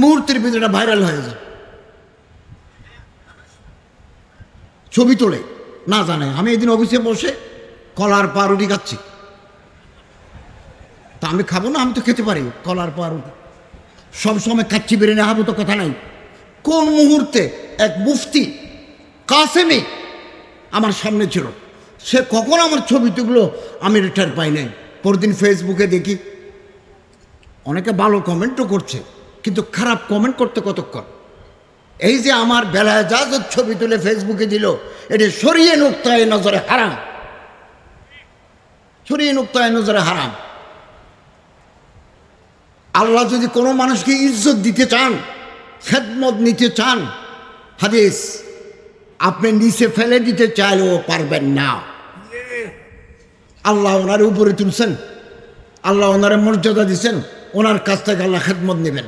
মুহূর্তের ভিতরে ভাইরাল হয়ে যায়। ছবি তোলে না জানে। আমি এদিন অফিসে বসে কলার পাউরুটি খাচ্ছি, তা আমি খাবো না? আমি তো খেতে পারি কলার পাউরুটি, সবসময় খাচ্ছি বেরিয়ে খাবো তো কথা নাই। কোন মুহূর্তে এক মুফতি কাসেমি আমার সামনে ছিল, সে কখন আমার ছবি তুললো আমি রিটার পাই নাই। পরদিন ফেসবুকে দেখি অনেকে ভালো কমেন্টও করছে, কিন্তু খারাপ কমেন্ট করতে কতক্ষণ। এই যে আমার বেলায় জাহাজের ছবি তুলে ফেসবুকে দিল, এটা শরীয়ত নুক্তায়ে নজরে হারাম, শরীয়ত নুক্তায়ে নজরে হারাম। আল্লাহ যদি কোনো মানুষকে ইজ্জত দিতে চান, খেদমত নিতে চান, হাদিস আপনি নিচে ফেলে দিতে চাইলেও পারবেন না। আল্লাহ ওনার উপরে তুলছেন, আল্লাহ ওনারে মর্যাদা দিচ্ছেন, ওনার কাছ থেকে আল্লাহ খেদমত নেবেন।